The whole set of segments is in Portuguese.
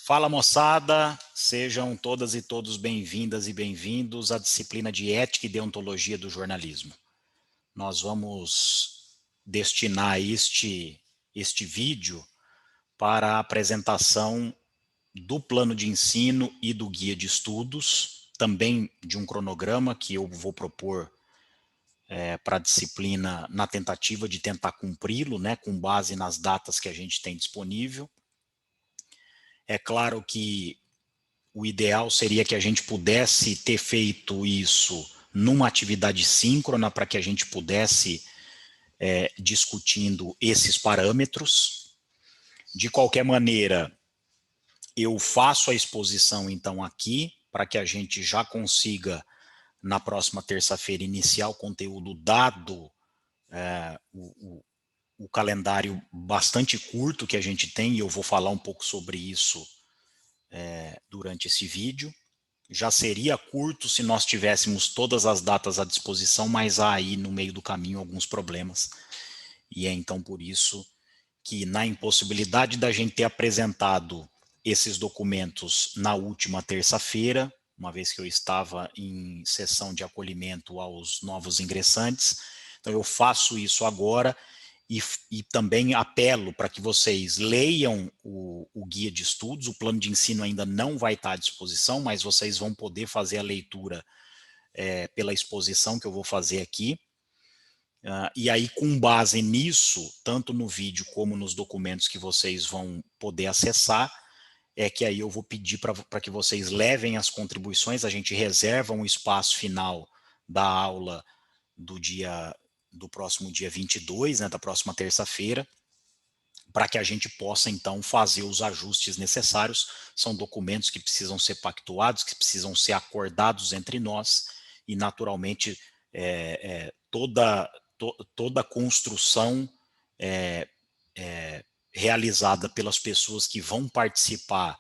Fala, moçada, sejam todas e todos bem-vindas e bem-vindos à disciplina de Ética e Deontologia do Jornalismo. Nós vamos destinar este vídeo para a apresentação do plano de ensino e do guia de estudos, também de um cronograma que eu vou propor para a disciplina na tentativa de tentar cumpri-lo, né, com base nas datas que a gente tem disponível. É claro que o ideal seria que a gente pudesse ter feito isso numa atividade síncrona para que a gente pudesse discutindo esses parâmetros. De qualquer maneira, eu faço a exposição então aqui para que a gente já consiga na próxima terça-feira iniciar o conteúdo dado o calendário bastante curto que a gente tem, e eu vou falar um pouco sobre isso durante esse vídeo. Já seria curto se nós tivéssemos todas as datas à disposição, mas há aí no meio do caminho alguns problemas. E é então por isso que, na impossibilidade da gente ter apresentado esses documentos na última terça-feira, uma vez que eu estava em sessão de acolhimento aos novos ingressantes, então eu faço isso agora e também apelo para que vocês leiam o guia de estudos. O plano de ensino ainda não vai estar à disposição, mas vocês vão poder fazer a leitura pela exposição que eu vou fazer aqui. E aí, com base nisso, tanto no vídeo como nos documentos que vocês vão poder acessar, é que aí eu vou pedir para que vocês levem as contribuições. A gente reserva um espaço final da aula do próximo dia 22, né, da próxima terça-feira, para que a gente possa, então, fazer os ajustes necessários. São documentos que precisam ser pactuados, que precisam ser acordados entre nós, e, naturalmente, toda a construção realizada pelas pessoas que vão participar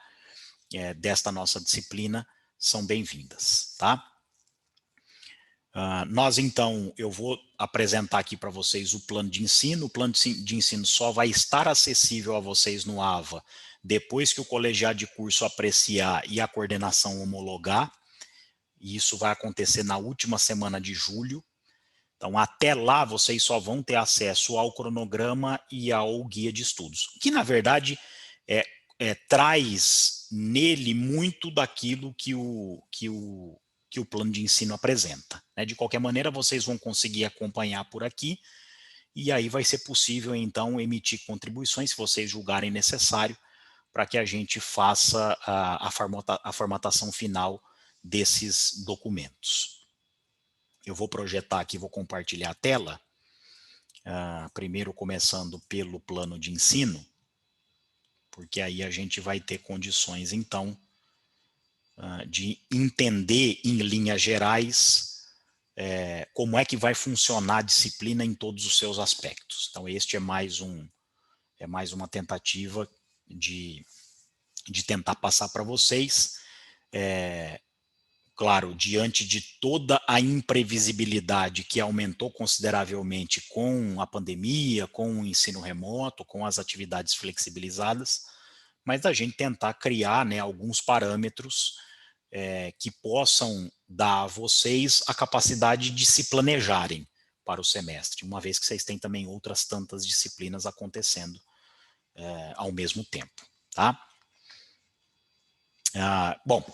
desta nossa disciplina são bem-vindas, tá? Nós, então, eu vou apresentar aqui para vocês o plano de ensino. O plano de ensino só vai estar acessível a vocês no AVA depois que o colegiado de curso apreciar e a coordenação homologar. E isso vai acontecer na última semana de julho. Então, até lá, vocês só vão ter acesso ao cronograma e ao guia de estudos, que, na verdade, traz nele muito daquilo que o plano de ensino apresenta, né? De qualquer maneira, vocês vão conseguir acompanhar por aqui, e aí vai ser possível, então, emitir contribuições, se vocês julgarem necessário, para que a gente faça a formatação final desses documentos. Eu vou projetar aqui, vou compartilhar a tela, primeiro começando pelo plano de ensino, porque aí a gente vai ter condições, então, de entender em linhas gerais como é que vai funcionar a disciplina em todos os seus aspectos. Então, este é mais uma tentativa de tentar passar para vocês. Claro, diante de toda a imprevisibilidade que aumentou consideravelmente com a pandemia, com o ensino remoto, com as atividades flexibilizadas, mas a gente tentar criar, né, alguns parâmetros que possam dar a vocês a capacidade de se planejarem para o semestre, uma vez que vocês têm também outras tantas disciplinas acontecendo ao mesmo tempo, tá? Bom,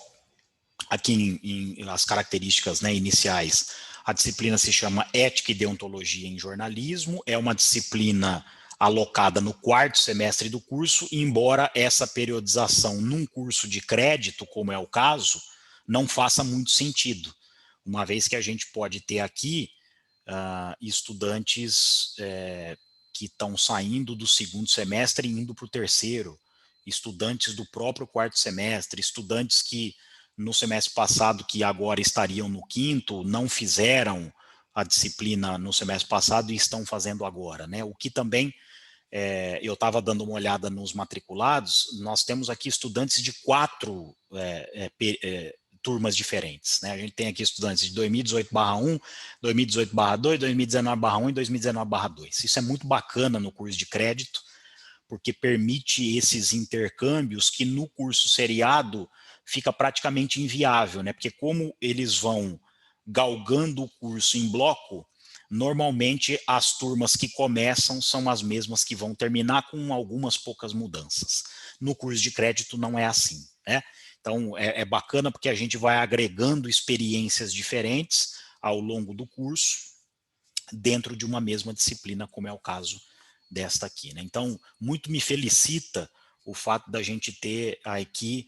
aqui em as características, né, iniciais, a disciplina se chama Ética e Deontologia em Jornalismo, é uma disciplina alocada no quarto semestre do curso, e embora essa periodização num curso de crédito, como é o caso, não faça muito sentido, uma vez que a gente pode ter aqui estudantes que estão saindo do segundo semestre e indo para o terceiro, estudantes do próprio quarto semestre, estudantes que no semestre passado, que agora estariam no quinto, não fizeram a disciplina no semestre passado e estão fazendo agora, né? O que também, eu estava dando uma olhada nos matriculados, nós temos aqui estudantes de 4 turmas diferentes, né? A gente tem aqui estudantes de 2018/1, 2018/2, 2019/1 e 2019/2. Isso é muito bacana no curso de crédito, porque permite esses intercâmbios que no curso seriado fica praticamente inviável, né? Porque como eles vão galgando o curso em bloco, normalmente as turmas que começam são as mesmas que vão terminar, com algumas poucas mudanças. No curso de crédito não é assim, né? Então é bacana porque a gente vai agregando experiências diferentes ao longo do curso, dentro de uma mesma disciplina, como é o caso desta aqui, né? Então, muito me felicita o fato da gente ter aqui,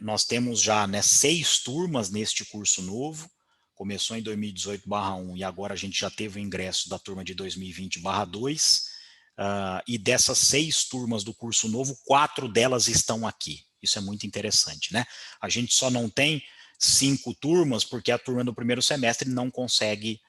nós temos já, né, 6 turmas neste curso novo, começou em 2018/1 e agora a gente já teve o ingresso da turma de 2020/2, e dessas 6 turmas do curso novo, 4 delas estão aqui. Isso é muito interessante, né? A gente só não tem 5 turmas porque a turma do primeiro semestre não consegue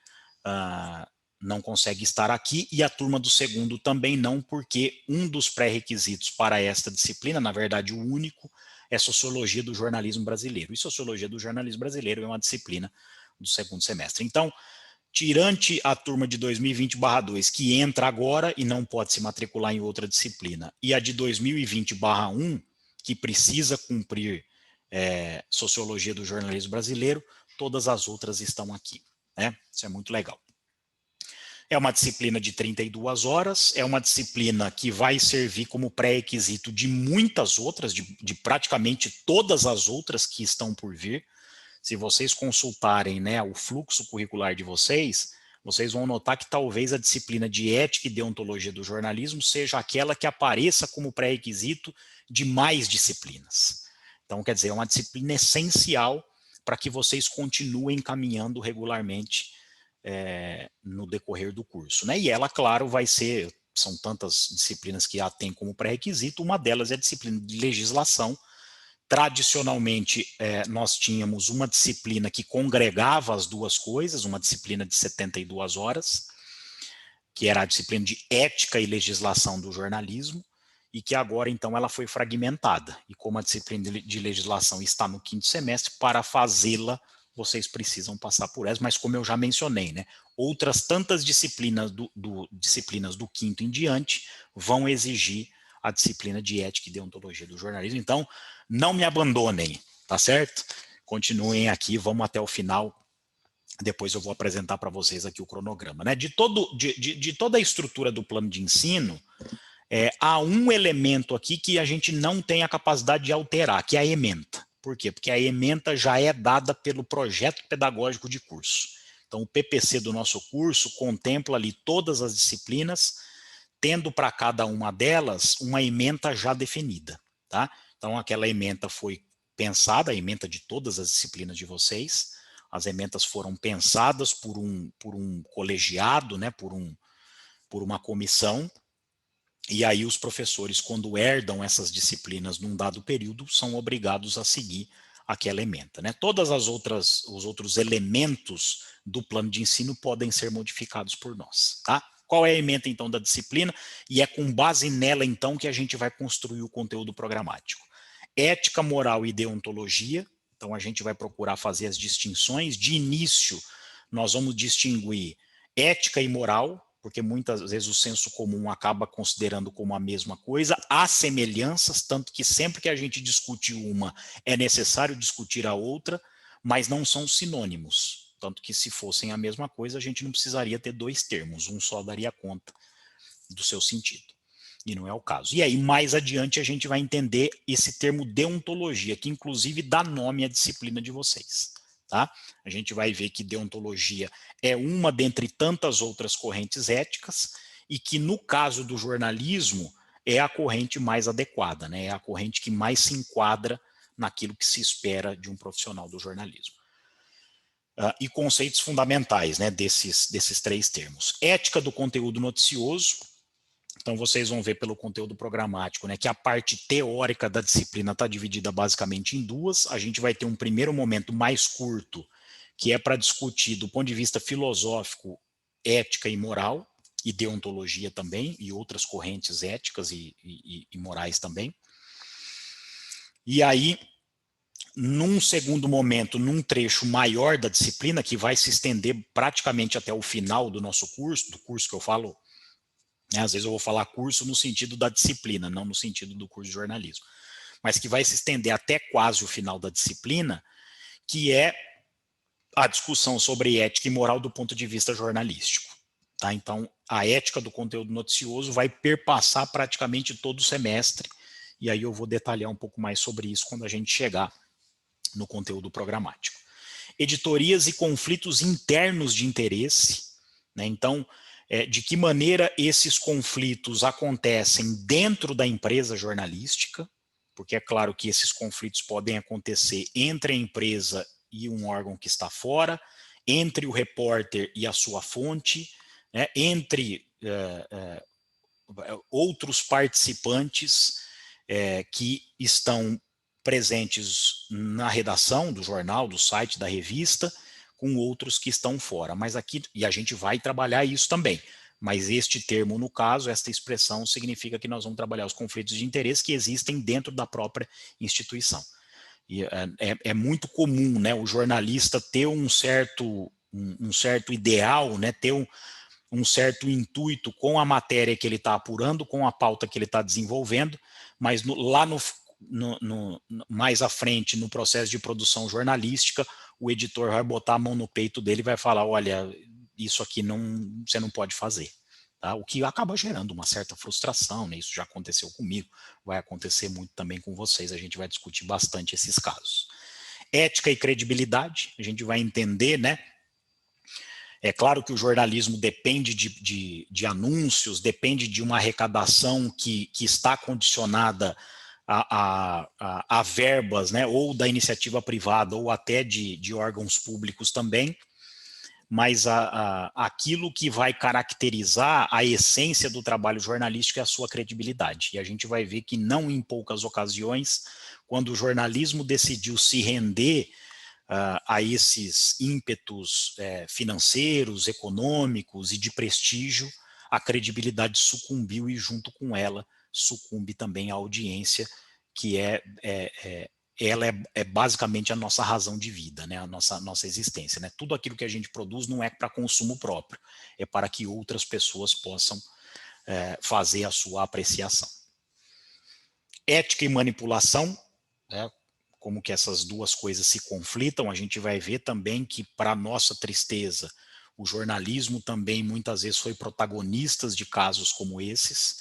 estar aqui, e a turma do segundo também não, porque um dos pré-requisitos para esta disciplina, na verdade o único, é Sociologia do Jornalismo Brasileiro. E Sociologia do Jornalismo Brasileiro é uma disciplina do segundo semestre. Então, tirante a turma de 2020/2, que entra agora e não pode se matricular em outra disciplina, e a de 2020/1, que precisa cumprir Sociologia do Jornalismo Brasileiro, todas as outras estão aqui, né? Isso é muito legal. É uma disciplina de 32 horas, é uma disciplina que vai servir como pré-requisito de muitas outras, de praticamente todas as outras que estão por vir. Se vocês consultarem, né, o fluxo curricular de vocês, vocês vão notar que talvez a disciplina de Ética e Deontologia do Jornalismo seja aquela que apareça como pré-requisito de mais disciplinas. Então, quer dizer, é uma disciplina essencial para que vocês continuem caminhando regularmente no decorrer do curso, né? E ela, claro, vai ser, são tantas disciplinas que a tem como pré-requisito, uma delas é a disciplina de legislação. Tradicionalmente, nós tínhamos uma disciplina que congregava as duas coisas, uma disciplina de 72 horas, que era a disciplina de Ética e Legislação do Jornalismo, e que agora, então, ela foi fragmentada. E como a disciplina de legislação está no 5º semestre, para fazê-la, vocês precisam passar por essa, mas como eu já mencionei, né, outras tantas disciplinas disciplinas do 5º em diante vão exigir a disciplina de Ética e Deontologia do Jornalismo. Então, não me abandonem, tá certo? Continuem aqui, vamos até o final. Depois eu vou apresentar para vocês aqui o cronograma, né? De toda a estrutura do plano de ensino, há um elemento aqui que a gente não tem a capacidade de alterar, que é a ementa. Por quê? Porque a ementa já é dada pelo projeto pedagógico de curso. Então, o PPC do nosso curso contempla ali todas as disciplinas, tendo para cada uma delas uma ementa já definida, tá? Então, aquela ementa foi pensada, a ementa de todas as disciplinas de vocês, as ementas foram pensadas por um colegiado, né, por uma comissão, e aí os professores, quando herdam essas disciplinas num dado período, são obrigados a seguir aquela ementa, né? Todas os outros elementos do plano de ensino podem ser modificados por nós, tá? Qual é a ementa, então, da disciplina? E é com base nela, então, que a gente vai construir o conteúdo programático. Ética, moral e deontologia. Então, a gente vai procurar fazer as distinções. De início, nós vamos distinguir ética e moral, porque muitas vezes o senso comum acaba considerando como a mesma coisa. Há semelhanças, tanto que sempre que a gente discute uma, é necessário discutir a outra, mas não são sinônimos. Tanto que se fossem a mesma coisa, a gente não precisaria ter 2 termos, um só daria conta do seu sentido. E não é o caso. E aí, mais adiante, a gente vai entender esse termo deontologia, que inclusive dá nome à disciplina de vocês. Tá? A gente vai ver que deontologia é uma dentre tantas outras correntes éticas e que, no caso do jornalismo, é a corrente mais adequada, né? É a corrente que mais se enquadra naquilo que se espera de um profissional do jornalismo. E conceitos fundamentais, né, desses 3 termos. Ética do conteúdo noticioso. Então, vocês vão ver pelo conteúdo programático, né, que a parte teórica da disciplina está dividida basicamente em 2. A gente vai ter um primeiro momento mais curto, que é para discutir do ponto de vista filosófico, ética e moral, e deontologia também, e outras correntes éticas e morais também. E aí, num segundo momento, num trecho maior da disciplina, que vai se estender praticamente até o final do nosso curso, do curso que eu falo né? Às vezes eu vou falar curso no sentido da disciplina, não no sentido do curso de jornalismo, mas que vai se estender até quase o final da disciplina, que é a discussão sobre ética e moral do ponto de vista jornalístico. Tá? Então, a ética do conteúdo noticioso vai perpassar praticamente todo o semestre, e aí eu vou detalhar um pouco mais sobre isso quando a gente chegar no conteúdo programático. Editorias e conflitos internos de interesse, né? Então, de que maneira esses conflitos acontecem dentro da empresa jornalística, porque é claro que esses conflitos podem acontecer entre a empresa e um órgão que está fora, entre o repórter e a sua fonte, né? Entre outros participantes que estão presentes na redação do jornal, do site, da revista, com outros que estão fora. Mas aqui, e a gente vai trabalhar isso também, mas este termo, no caso, esta expressão, significa que nós vamos trabalhar os conflitos de interesse que existem dentro da própria instituição. E é muito comum, né, o jornalista ter um certo ideal, né, ter um certo intuito com a matéria que ele está apurando, com a pauta que ele está desenvolvendo, mas lá mais à frente, no processo de produção jornalística, o editor vai botar a mão no peito dele e vai falar, olha, isso aqui você não pode fazer. Tá? O que acaba gerando uma certa frustração, né? Isso já aconteceu comigo, vai acontecer muito também com vocês, a gente vai discutir bastante esses casos. Ética e credibilidade, a gente vai entender, né? É claro que o jornalismo depende de anúncios, depende de uma arrecadação que está condicionada a verbas, né, ou da iniciativa privada, ou até de órgãos públicos também, mas aquilo que vai caracterizar a essência do trabalho jornalístico é a sua credibilidade. E a gente vai ver que não em poucas ocasiões, quando o jornalismo decidiu se render a esses ímpetos financeiros, econômicos e de prestígio, a credibilidade sucumbiu e junto com ela sucumbe também a audiência, que ela é basicamente a nossa razão de vida, né? A nossa existência. Né? Tudo aquilo que a gente produz não é para consumo próprio, é para que outras pessoas possam fazer a sua apreciação. Ética e manipulação, né? Como que essas duas coisas se conflitam, a gente vai ver também que, para nossa tristeza, o jornalismo também muitas vezes foi protagonista de casos como esses,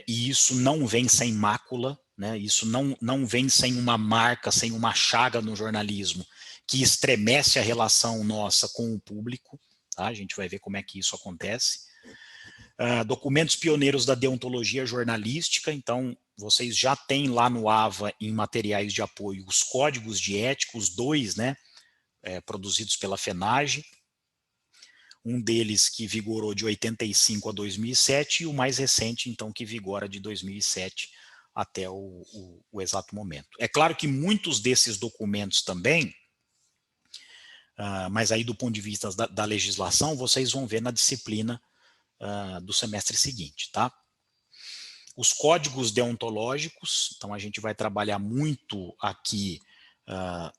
e isso não vem sem mácula, né? Isso não vem sem uma marca, sem uma chaga no jornalismo, que estremece a relação nossa com o público, tá? A gente vai ver como é que isso acontece. Documentos pioneiros da deontologia jornalística, então vocês já têm lá no AVA, em materiais de apoio, os códigos de ética, os dois, né, produzidos pela FENAGE, um deles que vigorou de 85 a 2007 e o mais recente, então, que vigora de 2007 até o exato momento. É claro que muitos desses documentos também, mas aí do ponto de vista da legislação, vocês vão ver na disciplina do semestre seguinte, tá? Os códigos deontológicos, então a gente vai trabalhar muito aqui,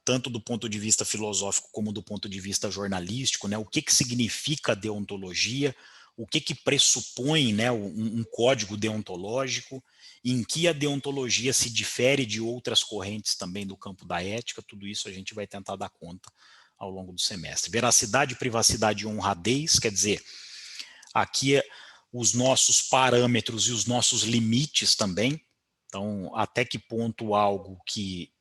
tanto do ponto de vista filosófico como do ponto de vista jornalístico, né? O que significa deontologia, o que pressupõe, né, um código deontológico, em que a deontologia se difere de outras correntes também do campo da ética, tudo isso a gente vai tentar dar conta ao longo do semestre. Veracidade, privacidade e honradez, quer dizer, aqui os nossos parâmetros e os nossos limites também. Então, até que ponto algo que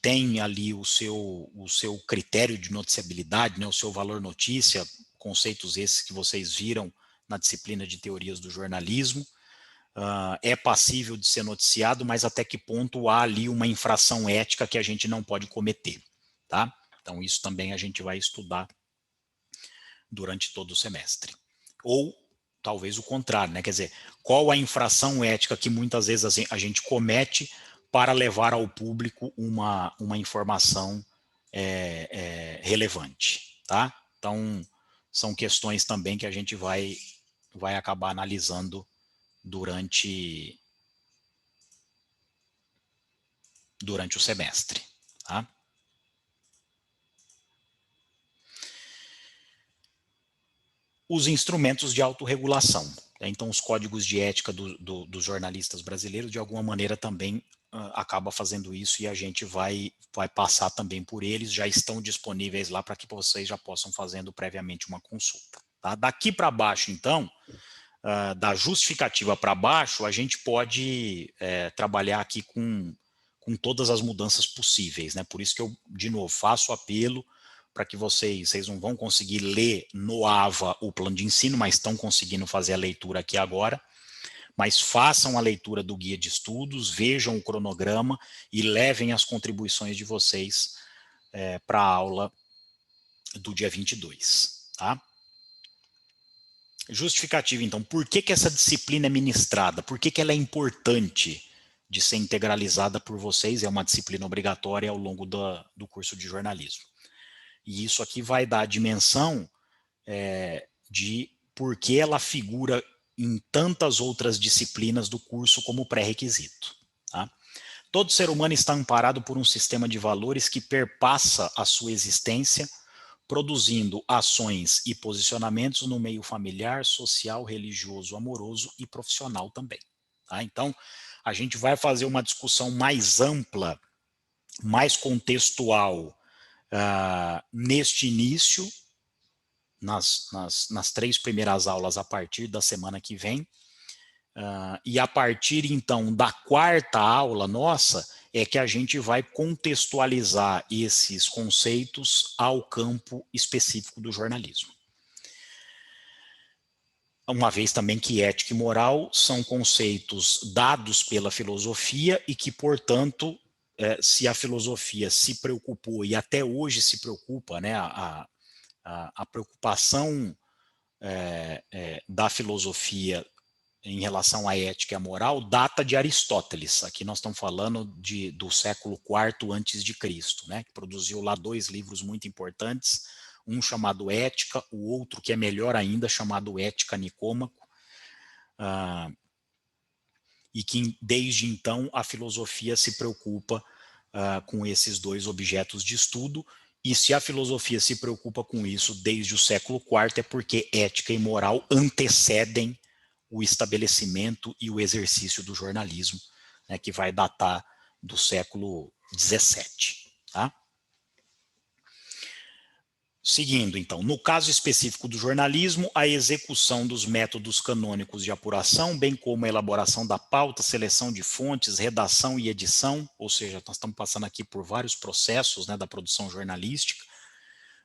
tem ali o seu critério de noticiabilidade, né, o seu valor notícia, conceitos esses que vocês viram na disciplina de teorias do jornalismo, é passível de ser noticiado, mas até que ponto há ali uma infração ética que a gente não pode cometer, tá? Então, isso também a gente vai estudar durante todo o semestre. Ou talvez o contrário, né? Quer dizer, qual a infração ética que muitas vezes a gente comete para levar ao público uma informação relevante, tá? Então, são questões também que a gente vai acabar analisando durante o semestre, tá? os instrumentos de autorregulação. Então, os códigos de ética dos jornalistas brasileiros, de alguma maneira, também acaba fazendo isso, e a gente vai passar também por eles, já estão disponíveis lá para que vocês já possam fazendo previamente uma consulta. Tá? Daqui para baixo, então, da justificativa para baixo, a gente pode trabalhar aqui com todas as mudanças possíveis, né? Por isso que eu, de novo, faço apelo para que vocês não vão conseguir ler no AVA o plano de ensino, mas estão conseguindo fazer a leitura aqui agora, mas façam a leitura do guia de estudos, vejam o cronograma e levem as contribuições de vocês para a aula do dia 22, tá? Justificativa, então, por que essa disciplina é ministrada? Por que ela é importante de ser integralizada por vocês? É uma disciplina obrigatória ao longo do curso de jornalismo. E isso aqui vai dar a dimensão de por que ela figura em tantas outras disciplinas do curso como pré-requisito. Tá? Todo ser humano está amparado por um sistema de valores que perpassa a sua existência, produzindo ações e posicionamentos no meio familiar, social, religioso, amoroso e profissional também. Tá? Então, a gente vai fazer uma discussão mais ampla, mais contextual, neste início, nas 3 primeiras aulas a partir da semana que vem, e a partir então da 4ª aula nossa, é que a gente vai contextualizar esses conceitos ao campo específico do jornalismo. Uma vez também que ética e moral são conceitos dados pela filosofia e que, portanto, se a filosofia se preocupou e até hoje se preocupa, né, a preocupação da filosofia em relação à ética e à moral data de Aristóteles. Aqui nós estamos falando do século IV antes de Cristo, né, que produziu lá 2 livros muito importantes, um chamado Ética, o outro que é melhor ainda, chamado Ética Nicômaco, e que desde então a filosofia se preocupa com esses 2 objetos de estudo. E se a filosofia se preocupa com isso desde o século IV, é porque ética e moral antecedem o estabelecimento e o exercício do jornalismo, né, que vai datar do século XVII. Tá? Seguindo, então, no caso específico do jornalismo, a execução dos métodos canônicos de apuração, bem como a elaboração da pauta, seleção de fontes, redação e edição, ou seja, nós estamos passando aqui por vários processos, né, da produção jornalística.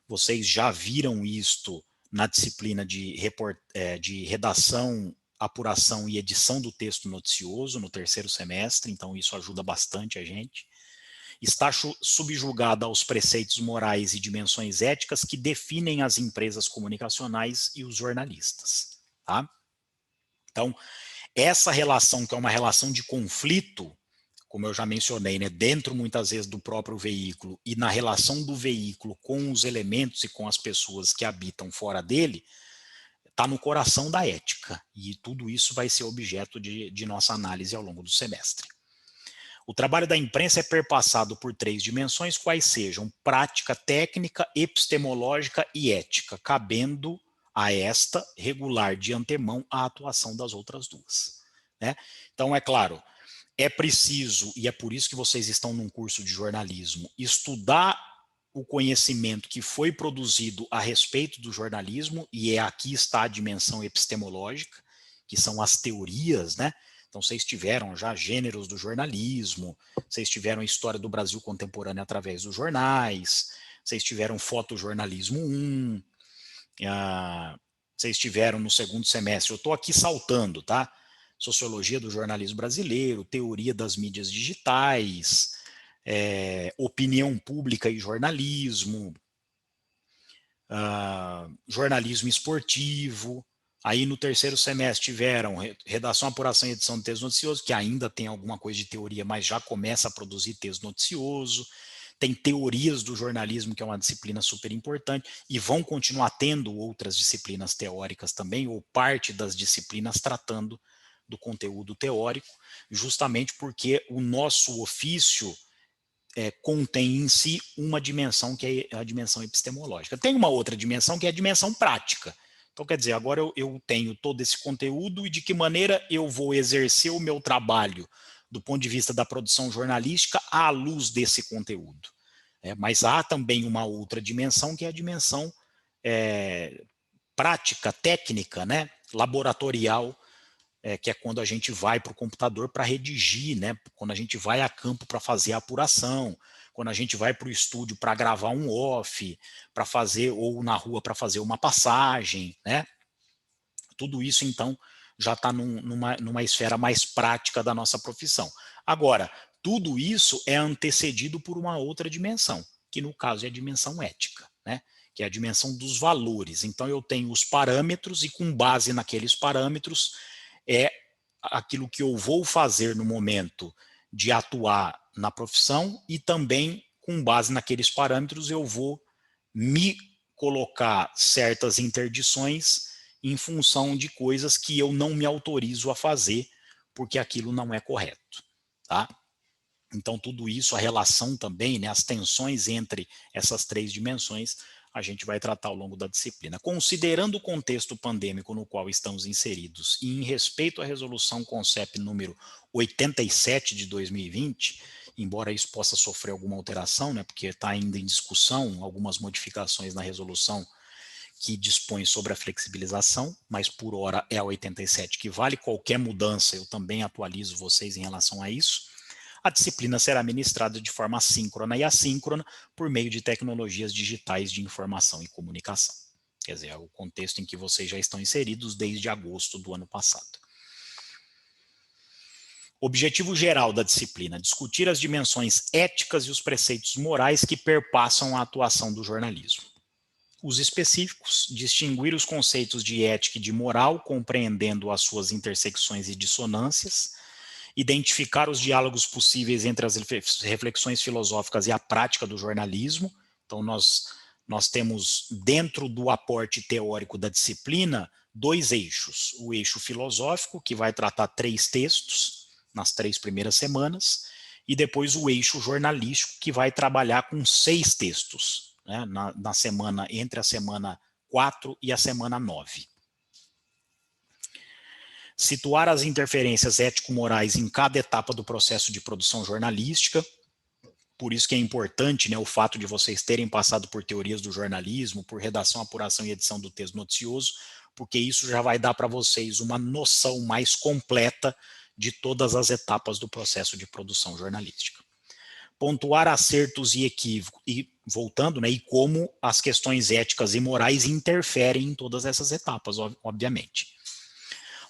Vocês já viram isto na disciplina de redação, apuração e edição do texto noticioso no 3º semestre, então isso ajuda bastante a gente. Está subjugada aos preceitos morais e dimensões éticas que definem as empresas comunicacionais e os jornalistas. Tá? Então, essa relação, que é uma relação de conflito, como eu já mencionei, né, dentro muitas vezes do próprio veículo e na relação do veículo com os elementos e com as pessoas que habitam fora dele, está no coração da ética. E tudo isso vai ser objeto de nossa análise ao longo do semestre. O trabalho da imprensa é perpassado por 3 dimensões, quais sejam prática, técnica, epistemológica e ética, cabendo a esta regular de antemão a atuação das outras 2. Né? Então, é claro, é preciso, e é por isso que vocês estão num curso de jornalismo, estudar o conhecimento que foi produzido a respeito do jornalismo, e aqui está a dimensão epistemológica, que são as teorias, né? Então, vocês tiveram já gêneros do jornalismo, vocês tiveram a história do Brasil contemporâneo através dos jornais, vocês tiveram fotojornalismo 1, vocês tiveram no 2º semestre, eu estou aqui saltando, tá? Sociologia do jornalismo brasileiro, teoria das mídias digitais, opinião pública e jornalismo, jornalismo esportivo. Aí no 3º semestre tiveram redação, apuração e edição de texto noticioso, que ainda tem alguma coisa de teoria, mas já começa a produzir texto noticioso. Tem teorias do jornalismo, que é uma disciplina super importante, e vão continuar tendo outras disciplinas teóricas também, ou parte das disciplinas tratando do conteúdo teórico, justamente porque o nosso ofício contém em si uma dimensão que é a dimensão epistemológica. Tem uma outra dimensão que é a dimensão prática. Então, quer dizer, agora eu tenho todo esse conteúdo e de que maneira eu vou exercer o meu trabalho do ponto de vista da produção jornalística à luz desse conteúdo. Mas há também uma outra dimensão, que é a dimensão prática, técnica, né, laboratorial, que é quando a gente vai para o computador para redigir, né, quando a gente vai a campo para fazer a apuração, quando a gente vai para o estúdio para gravar um off, para fazer, ou na rua para fazer uma passagem, né? Tudo isso, então, já está numa esfera mais prática da nossa profissão. Agora, tudo isso é antecedido por uma outra dimensão, que no caso é a dimensão ética, né? Que é a dimensão dos valores. Então, eu tenho os parâmetros e, com base naqueles parâmetros, é aquilo que eu vou fazer no momento de atuar na profissão, e também, com base naqueles parâmetros, eu vou me colocar certas interdições em função de coisas que eu não me autorizo a fazer, porque aquilo não é correto, tá? Então, tudo isso, a relação também, né, as tensões entre essas três dimensões, a gente vai tratar ao longo da disciplina. Considerando o contexto pandêmico no qual estamos inseridos e em respeito à resolução CONCEP número 87 de 2020, embora isso possa sofrer alguma alteração, né, porque está ainda em discussão algumas modificações na resolução que dispõe sobre a flexibilização, mas por hora é a 87 que vale. Qualquer mudança, eu também atualizo vocês em relação a isso. A disciplina será ministrada de forma síncrona e assíncrona por meio de tecnologias digitais de informação e comunicação. Quer dizer, é o contexto em que vocês já estão inseridos desde agosto do ano passado. Objetivo geral da disciplina: discutir as dimensões éticas e os preceitos morais que perpassam a atuação do jornalismo. Os específicos: distinguir os conceitos de ética e de moral, compreendendo as suas intersecções e dissonâncias, identificar os diálogos possíveis entre as reflexões filosóficas e a prática do jornalismo. Então, nós temos, dentro do aporte teórico da disciplina, dois eixos: o eixo filosófico, que vai tratar 3 textos nas 3 primeiras semanas, e depois o eixo jornalístico, que vai trabalhar com 6 textos, né, na semana, entre a semana 4 e a semana 9. Situar as interferências ético-morais em cada etapa do processo de produção jornalística. Por isso que é importante, né, o fato de vocês terem passado por teorias do jornalismo, por redação, apuração e edição do texto noticioso, porque isso já vai dar para vocês uma noção mais completa de todas as etapas do processo de produção jornalística. Pontuar acertos e equívocos, e voltando, né, e como as questões éticas e morais interferem em todas essas etapas, obviamente.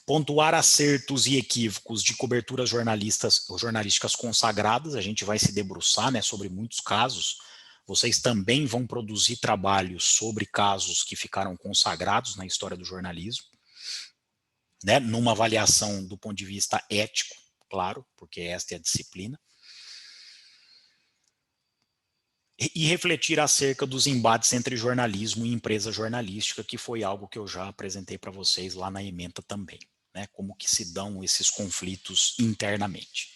Pontuar acertos e equívocos de coberturas jornalísticas consagradas. A gente vai se debruçar, né, sobre muitos casos. Vocês também vão produzir trabalhos sobre casos que ficaram consagrados na história do jornalismo, né, numa avaliação do ponto de vista ético, claro, porque esta é a disciplina. E refletir acerca dos embates entre jornalismo e empresa jornalística, que foi algo que eu já apresentei para vocês lá na ementa também, né, como que se dão esses conflitos internamente.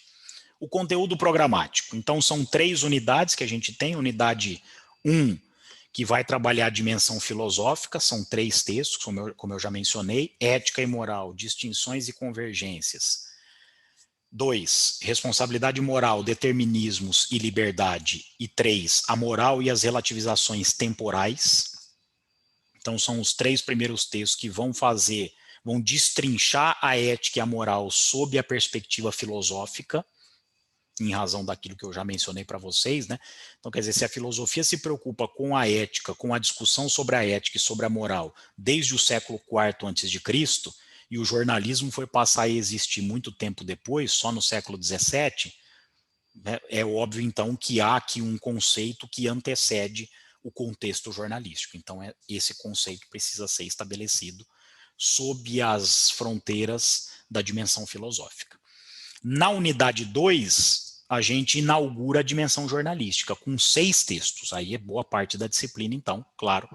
O conteúdo programático. Então, são 3 unidades que a gente tem. Unidade 1, que vai trabalhar a dimensão filosófica, são 3 textos, como eu já mencionei: ética e moral, distinções e convergências. 2, responsabilidade moral, determinismos e liberdade. E 3, a moral e as relativizações temporais. Então, são os 3 primeiros textos que vão destrinchar a ética e a moral sob a perspectiva filosófica, em razão daquilo que eu já mencionei para vocês, né? Então, quer dizer, se a filosofia se preocupa com a ética, com a discussão sobre a ética e sobre a moral desde o século IV a.C., e o jornalismo foi passar a existir muito tempo depois, só no século XVII, né, é óbvio, então, que há aqui um conceito que antecede o contexto jornalístico. Então, esse conceito precisa ser estabelecido sob as fronteiras da dimensão filosófica. Na unidade 2, a gente inaugura a dimensão jornalística, com 6 textos. Aí é boa parte da disciplina, então, claro,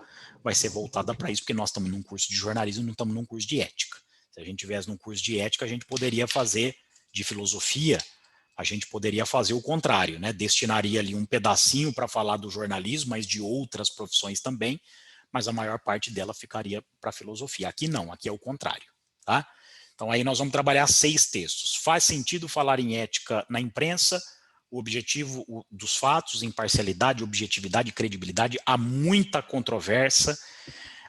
vai ser voltada para isso, porque nós estamos num curso de jornalismo, não estamos num curso de ética. Se a gente tivesse num curso de ética, a gente poderia fazer, de filosofia, a gente poderia fazer o contrário, né? Destinaria ali um pedacinho para falar do jornalismo, mas de outras profissões também, mas a maior parte dela ficaria para filosofia. Aqui não, aqui é o contrário, tá? Então aí nós vamos trabalhar 6 textos. Faz sentido falar em ética na imprensa? O objetivo dos fatos, imparcialidade, objetividade e credibilidade. Há muita controvérsia,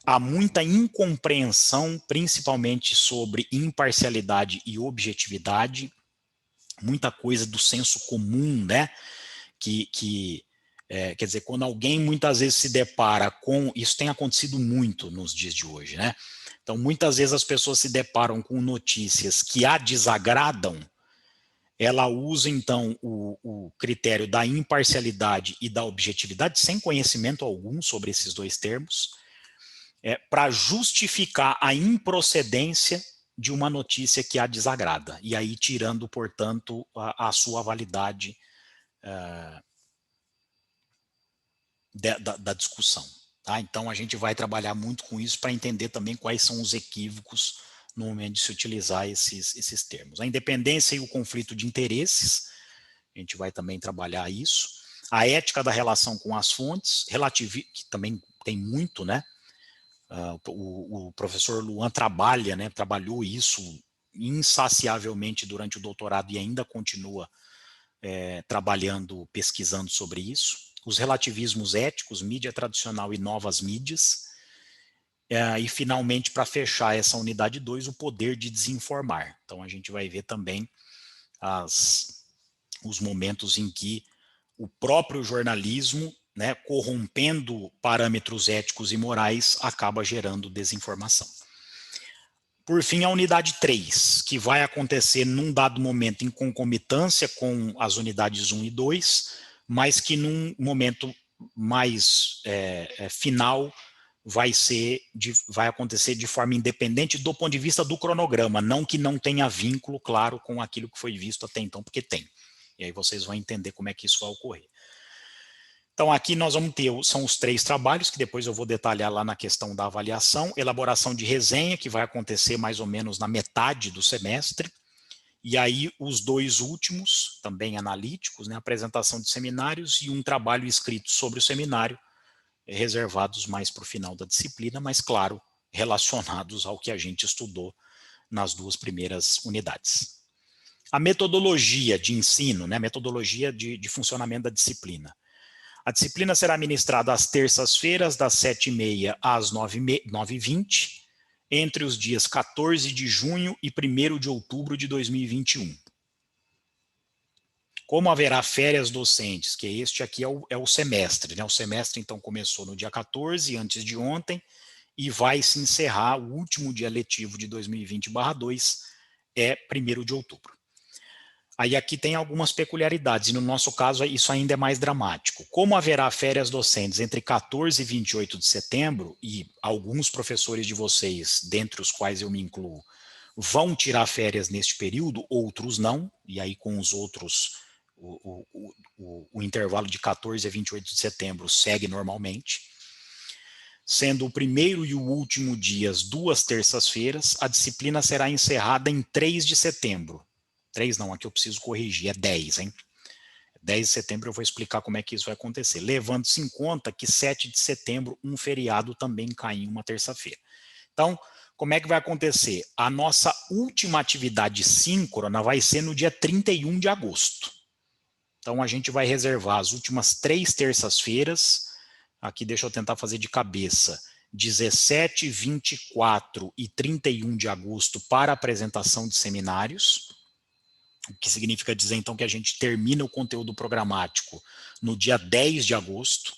há muita incompreensão, principalmente sobre imparcialidade e objetividade, muita coisa do senso comum, né? Quer dizer, quando alguém muitas vezes se depara com... Isso tem acontecido muito nos dias de hoje, né? Então, muitas vezes as pessoas se deparam com notícias que a desagradam, ela usa, então, o critério da imparcialidade e da objetividade, sem conhecimento algum sobre esses 2 termos, para justificar a improcedência de uma notícia que a desagrada, e aí tirando, portanto, a sua validade da discussão. Tá? Então, a gente vai trabalhar muito com isso para entender também quais são os equívocos no momento de se utilizar esses termos. A independência e o conflito de interesses, a gente vai também trabalhar isso. A ética da relação com as fontes, que também tem muito, né? O professor Luan trabalhou isso insaciavelmente durante o doutorado e ainda continua trabalhando, pesquisando sobre isso. Os relativismos éticos, mídia tradicional e novas mídias. E, finalmente, para fechar essa unidade 2, o poder de desinformar. Então, a gente vai ver também os momentos em que o próprio jornalismo, né, corrompendo parâmetros éticos e morais, acaba gerando desinformação. Por fim, a unidade 3, que vai acontecer num dado momento em concomitância com as unidades 1 e 2, mas que num momento mais final vai acontecer de forma independente do ponto de vista do cronograma, não que não tenha vínculo, claro, com aquilo que foi visto até então, porque tem. E aí vocês vão entender como é que isso vai ocorrer. Então, aqui nós vamos ter, são os 3 trabalhos, que depois eu vou detalhar lá na questão da avaliação, elaboração de resenha, que vai acontecer mais ou menos na metade do semestre, e aí os 2 últimos, também analíticos, né, apresentação de seminários e um trabalho escrito sobre o seminário, reservados mais para o final da disciplina, mas, claro, relacionados ao que a gente estudou nas 2 primeiras unidades. A metodologia de ensino, né, a metodologia de funcionamento da disciplina. A disciplina será ministrada às terças-feiras, das 7h30 às 9h20, entre os dias 14 de junho e 1º de outubro de 2021. Como haverá férias docentes, que este aqui é o semestre, né? O semestre, então, começou no dia 14, antes de ontem, e vai se encerrar, o último dia letivo de 2020/2 é 1º de outubro. Aí aqui tem algumas peculiaridades, e no nosso caso isso ainda é mais dramático. Como haverá férias docentes entre 14 e 28 de setembro, e alguns professores de vocês, dentre os quais eu me incluo, vão tirar férias neste período, outros não, e aí com os outros, o intervalo de 14 a 28 de setembro segue normalmente. Sendo o primeiro e o último dia as 2 terças-feiras, a disciplina será encerrada em 3 de setembro. 3 não, aqui eu preciso corrigir, é 10, hein? 10 de setembro eu vou explicar como é que isso vai acontecer. Levando-se em conta que 7 de setembro, um feriado também cai em uma terça-feira. Então, como é que vai acontecer? A nossa última atividade síncrona vai ser no dia 31 de agosto. Então, a gente vai reservar as últimas 3 terças-feiras, aqui deixa eu tentar fazer de cabeça, 17, 24 e 31 de agosto para apresentação de seminários, o que significa dizer, então, que a gente termina o conteúdo programático no dia 10 de agosto,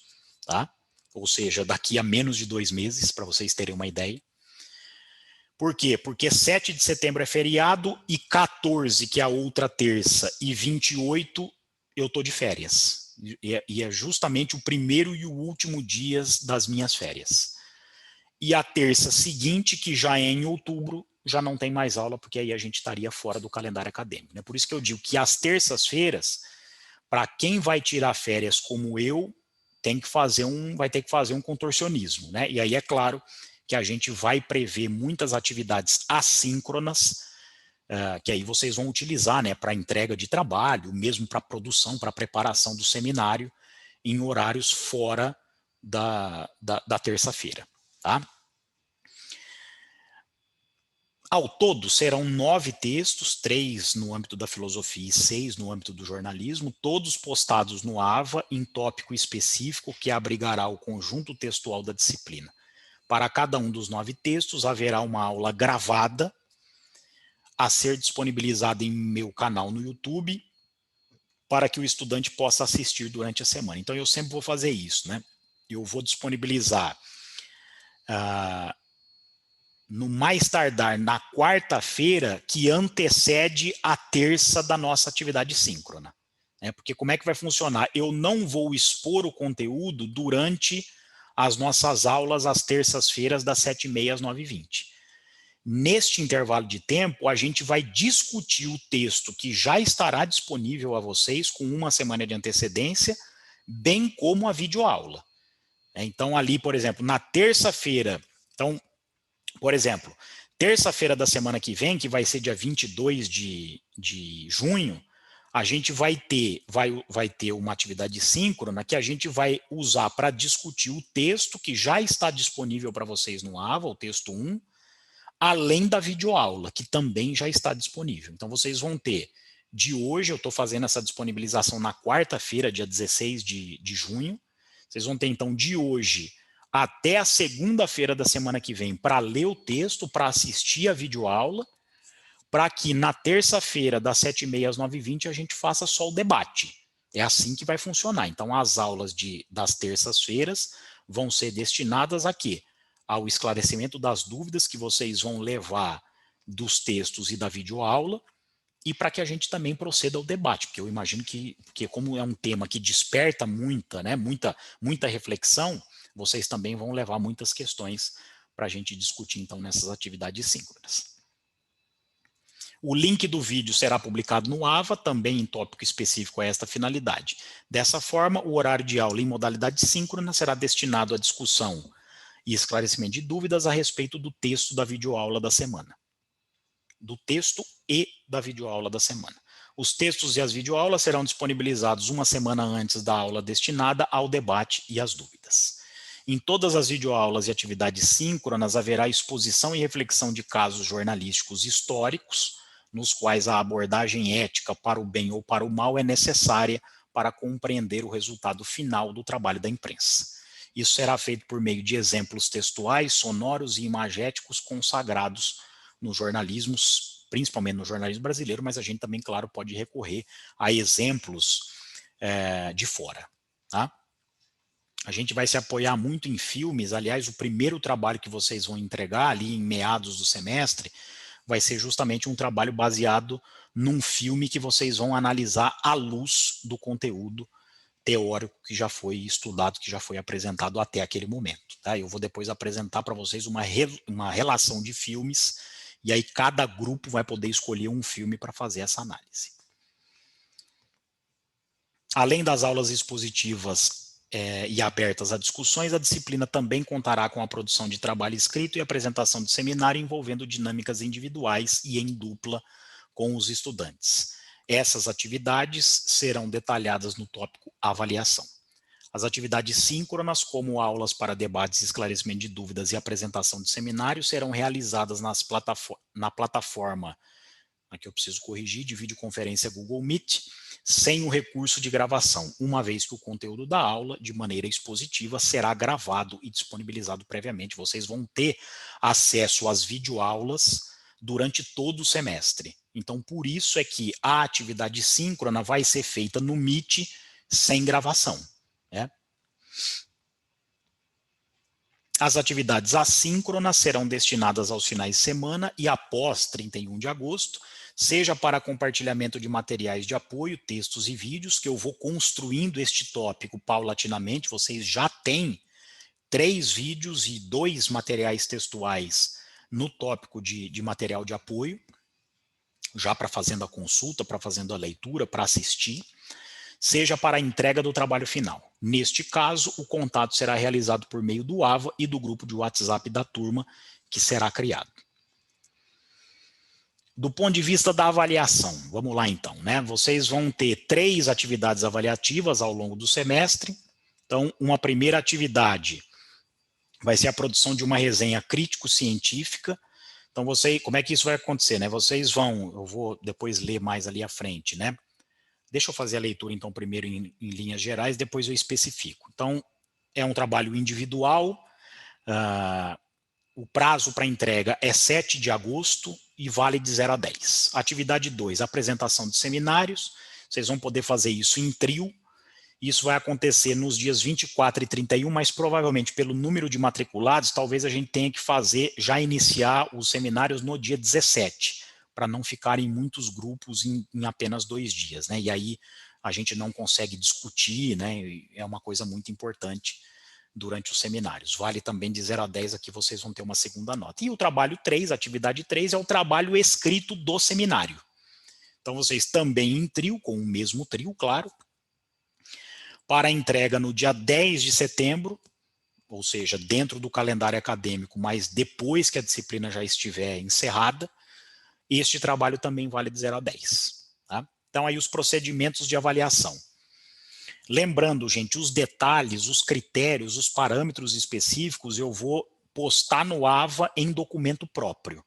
tá? Ou seja, daqui a menos de 2 meses, para vocês terem uma ideia. Por quê? Porque 7 de setembro é feriado e 14, que é a outra terça, e 28 eu estou de férias. E é justamente o primeiro e o último dias das minhas férias. E a terça seguinte, que já é em outubro, já não tem mais aula, porque aí a gente estaria fora do calendário acadêmico. Né? Por isso que eu digo que às terças-feiras, para quem vai tirar férias como eu, vai ter que fazer um contorcionismo. Né? E aí é claro que a gente vai prever muitas atividades assíncronas, que aí vocês vão utilizar, né, para entrega de trabalho, mesmo para produção, para preparação do seminário, em horários fora da terça-feira. tá? Ao todo, serão 9 textos, 3 no âmbito da filosofia e 6 no âmbito do jornalismo, todos postados no AVA em tópico específico que abrigará o conjunto textual da disciplina. Para cada um dos 9 textos, haverá uma aula gravada a ser disponibilizada em meu canal no YouTube para que o estudante possa assistir durante a semana. Então, eu sempre vou fazer isso, né? Eu vou disponibilizar no mais tardar na quarta-feira que antecede a terça da nossa atividade síncrona. Porque como é que vai funcionar? Eu não vou expor o conteúdo durante as nossas aulas às terças-feiras das 7h30 às 9h20. Neste intervalo de tempo, a gente vai discutir o texto que já estará disponível a vocês com uma semana de antecedência, bem como a videoaula. Então, ali, por exemplo, na terça-feira, então, por exemplo, terça-feira da semana que vem, que vai ser dia 22 de junho, a gente vai ter uma atividade síncrona que a gente vai usar para discutir o texto que já está disponível para vocês no AVA, o texto 1, além da videoaula, que também já está disponível. Então, vocês vão ter, de hoje, eu estou fazendo essa disponibilização na quarta-feira, dia 16 de junho, vocês vão ter, então, de hoje até a segunda-feira da semana que vem para ler o texto, para assistir a videoaula, para que na terça-feira, das 7h30 às 9h20, a gente faça só o debate. É assim que vai funcionar. Então, as aulas das terças-feiras vão ser destinadas a quê? Ao esclarecimento das dúvidas que vocês vão levar dos textos e da videoaula, e para que a gente também proceda ao debate, porque eu imagino que como é um tema que desperta muita reflexão, vocês também vão levar muitas questões para a gente discutir, então, nessas atividades síncronas. O link do vídeo será publicado no AVA, também em tópico específico a esta finalidade. Dessa forma, o horário de aula em modalidade síncrona será destinado à discussão e esclarecimento de dúvidas a respeito do texto da videoaula da semana. Do texto e da videoaula da semana. Os textos e as videoaulas serão disponibilizados uma semana antes da aula destinada ao debate e às dúvidas. Em todas as videoaulas e atividades síncronas haverá exposição e reflexão de casos jornalísticos históricos, nos quais a abordagem ética para o bem ou para o mal é necessária para compreender o resultado final do trabalho da imprensa. Isso será feito por meio de exemplos textuais, sonoros e imagéticos consagrados no jornalismo, principalmente no jornalismo brasileiro, mas a gente também, claro, pode recorrer a exemplos de fora. Tá? A gente vai se apoiar muito em filmes. Aliás, o primeiro trabalho que vocês vão entregar ali em meados do semestre vai ser justamente um trabalho baseado num filme que vocês vão analisar à luz do conteúdo teórico que já foi estudado, que já foi apresentado até aquele momento. Tá? Eu vou depois apresentar para vocês uma relação de filmes, e aí cada grupo vai poder escolher um filme para fazer essa análise. Além das aulas expositivas e abertas a discussões, a disciplina também contará com a produção de trabalho escrito e apresentação de seminário envolvendo dinâmicas individuais e em dupla com os estudantes. Essas atividades serão detalhadas no tópico avaliação. As atividades síncronas, como aulas para debates, esclarecimento de dúvidas e apresentação de seminários, serão realizadas na plataforma, aqui eu preciso corrigir, de videoconferência Google Meet, sem o recurso de gravação, uma vez que o conteúdo da aula, de maneira expositiva, será gravado e disponibilizado previamente. Vocês vão ter acesso às videoaulas durante todo o semestre. Então, por isso é que a atividade síncrona vai ser feita no Meet sem gravação. As atividades assíncronas serão destinadas aos finais de semana e após 31 de agosto, seja para compartilhamento de materiais de apoio, textos e vídeos, que eu vou construindo este tópico paulatinamente. Vocês já têm 3 vídeos e 2 materiais textuais no tópico de material de apoio, já para fazendo a consulta, para fazendo a leitura, para assistir, seja para a entrega do trabalho final. Neste caso, o contato será realizado por meio do AVA e do grupo de WhatsApp da turma, que será criado. Do ponto de vista da avaliação, vamos lá então, Vocês vão ter 3 atividades avaliativas ao longo do semestre. Então, uma primeira atividade vai ser a produção de uma resenha crítico-científica. Então, como é que isso vai acontecer, né? Vocês vão, eu vou depois ler mais ali à frente, né? Deixa eu fazer a leitura, então, primeiro em linhas gerais, depois eu especifico. Então, é um trabalho individual, o prazo para entrega é 7 de agosto e vale de 0 a 10. Atividade 2, apresentação de seminários. Vocês vão poder fazer isso em trio. Isso vai acontecer nos dias 24 e 31, mas provavelmente pelo número de matriculados, talvez a gente tenha que já iniciar os seminários no dia 17, para não ficarem muitos grupos em apenas 2 dias, né? E aí a gente não consegue discutir, né? É uma coisa muito importante durante os seminários. Vale também de 0 a 10, aqui vocês vão ter uma segunda nota. E o trabalho 3, atividade 3, é o trabalho escrito do seminário. Então vocês também em trio, com o mesmo trio, claro, para a entrega no dia 10 de setembro, ou seja, dentro do calendário acadêmico, mas depois que a disciplina já estiver encerrada, este trabalho também vale de 0 a 10. Tá? Então aí os procedimentos de avaliação. Lembrando, gente, os detalhes, os critérios, os parâmetros específicos, eu vou postar no AVA em documento próprio,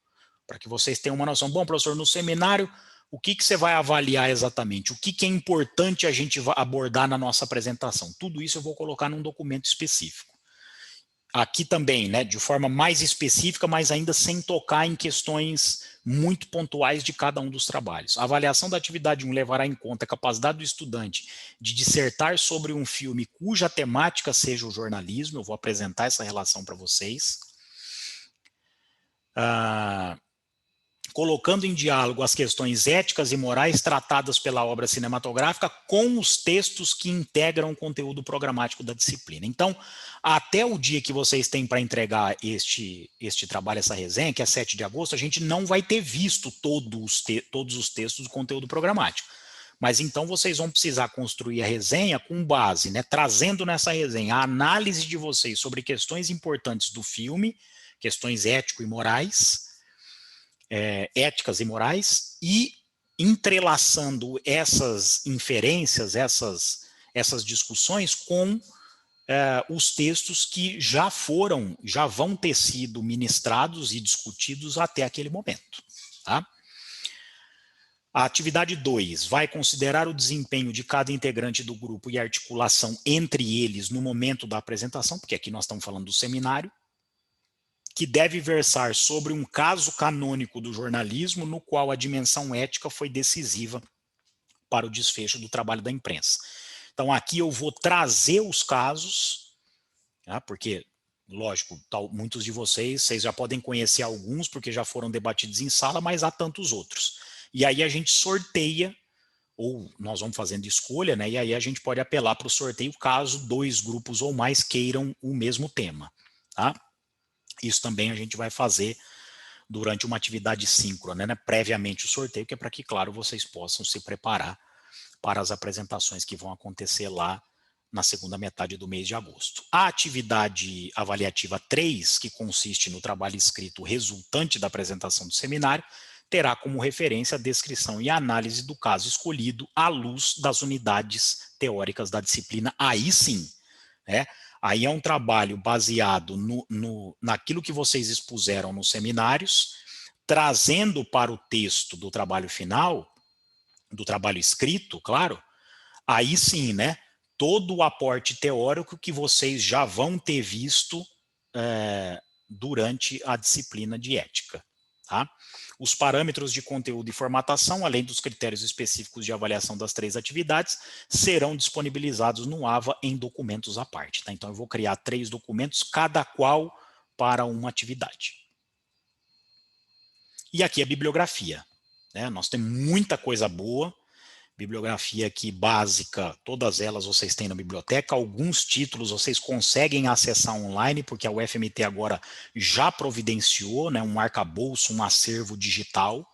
para que vocês tenham uma noção. Bom, professor, no seminário, o que você vai avaliar exatamente? O que é importante a gente abordar na nossa apresentação? Tudo isso eu vou colocar num documento específico. Aqui também, né, de forma mais específica, mas ainda sem tocar em questões muito pontuais de cada um dos trabalhos. A avaliação da atividade 1 levará em conta a capacidade do estudante de dissertar sobre um filme cuja temática seja o jornalismo. Eu vou apresentar essa relação para vocês. Colocando em diálogo as questões éticas e morais tratadas pela obra cinematográfica com os textos que integram o conteúdo programático da disciplina. Então, até o dia que vocês têm para entregar este trabalho, essa resenha, que é 7 de agosto, a gente não vai ter visto todos os textos do conteúdo programático. Mas então vocês vão precisar construir a resenha com base, né, trazendo nessa resenha a análise de vocês sobre questões importantes do filme, questões ético e morais, éticas e morais, e entrelaçando essas inferências, essas discussões com os textos que já vão ter sido ministrados e discutidos até aquele momento. Tá? A atividade 2 vai considerar o desempenho de cada integrante do grupo e a articulação entre eles no momento da apresentação, porque aqui nós estamos falando do seminário, que deve versar sobre um caso canônico do jornalismo no qual a dimensão ética foi decisiva para o desfecho do trabalho da imprensa. Então aqui eu vou trazer os casos, tá? Porque, lógico, muitos de vocês já podem conhecer alguns porque já foram debatidos em sala, mas há tantos outros. E aí a gente sorteia, ou nós vamos fazendo escolha, né? E aí a gente pode apelar para o sorteio caso 2 grupos ou mais queiram o mesmo tema, tá? Isso também a gente vai fazer durante uma atividade síncrona, né? Previamente o sorteio, que é para que, claro, vocês possam se preparar para as apresentações que vão acontecer lá na segunda metade do mês de agosto. A atividade avaliativa 3, que consiste no trabalho escrito resultante da apresentação do seminário, terá como referência a descrição e análise do caso escolhido à luz das unidades teóricas da disciplina. Aí sim, né? Aí é um trabalho baseado naquilo que vocês expuseram nos seminários, trazendo para o texto do trabalho final, do trabalho escrito, claro, aí sim, né, todo o aporte teórico que vocês já vão ter visto durante a disciplina de ética. Tá? Os parâmetros de conteúdo e formatação, além dos critérios específicos de avaliação das 3 atividades, serão disponibilizados no AVA em documentos à parte. Tá? Então eu vou criar 3 documentos, cada qual para uma atividade. E aqui a bibliografia. Né? Nós temos muita coisa boa, bibliografia aqui básica, todas elas vocês têm na biblioteca, alguns títulos vocês conseguem acessar online, porque a UFMT agora já providenciou, né, um arcabouço, um acervo digital,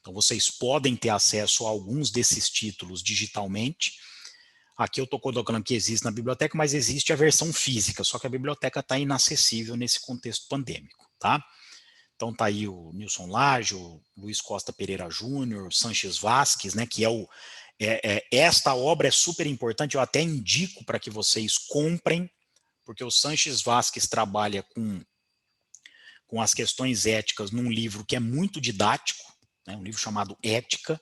então vocês podem ter acesso a alguns desses títulos digitalmente. Aqui eu estou colocando que existe na biblioteca, mas existe a versão física, só que a biblioteca está inacessível nesse contexto pandêmico, tá? Então tá aí o Nilson Laje, o Luiz Costa Pereira Júnior, Sanches Vasques, né, que esta obra é super importante, eu até indico para que vocês comprem, porque o Sanches Vasques trabalha com as questões éticas num livro que é muito didático, né, um livro chamado Ética,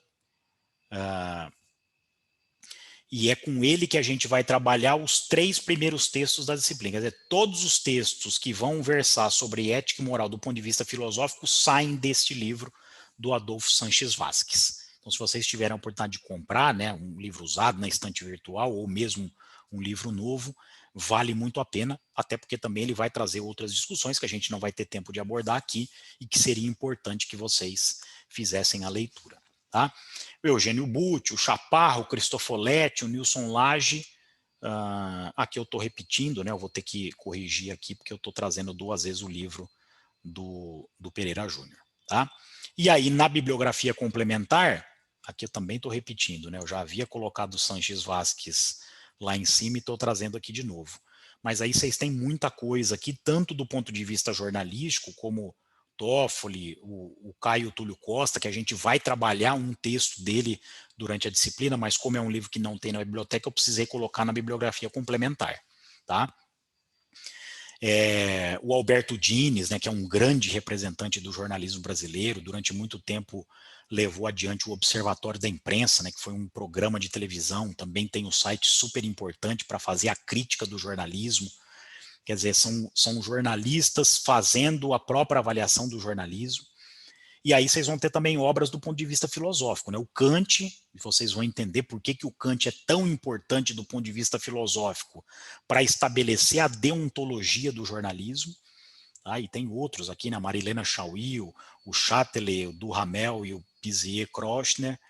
e é com ele que a gente vai trabalhar os 3 primeiros textos da disciplina. Quer dizer, todos os textos que vão versar sobre ética e moral do ponto de vista filosófico saem deste livro do Adolfo Sanches Vasques. Então, se vocês tiverem a oportunidade de comprar, né, um livro usado na estante virtual ou mesmo um livro novo, vale muito a pena, até porque também ele vai trazer outras discussões que a gente não vai ter tempo de abordar aqui e que seria importante que vocês fizessem a leitura. Tá? O Eugênio Butti, o Chaparro, o Cristofoletti, o Nilson Lage, aqui eu estou repetindo, né, eu vou ter que corrigir aqui, porque eu estou trazendo 2 vezes o livro do Pereira Júnior. Tá? E aí, na bibliografia complementar, aqui eu também estou repetindo, né, eu já havia colocado o Sanches Vasques lá em cima e estou trazendo aqui de novo. Mas aí vocês têm muita coisa aqui, tanto do ponto de vista jornalístico, como Toffoli, o Caio Túlio Costa, que a gente vai trabalhar um texto dele durante a disciplina, mas como é um livro que não tem na biblioteca, eu precisei colocar na bibliografia complementar. Tá? O Alberto Dines, né, que é um grande representante do jornalismo brasileiro, durante muito tempo levou adiante o Observatório da Imprensa, né, que foi um programa de televisão, também tem um site super importante para fazer a crítica do jornalismo. Quer dizer, são jornalistas fazendo a própria avaliação do jornalismo. E aí vocês vão ter também obras do ponto de vista filosófico, né? O Kant, e vocês vão entender por que o Kant é tão importante do ponto de vista filosófico para estabelecer a deontologia do jornalismo. Tá? E tem outros aqui, né? A Marilena Chauí, o Châtelet, o Duhamel e o Pizier-Krochner,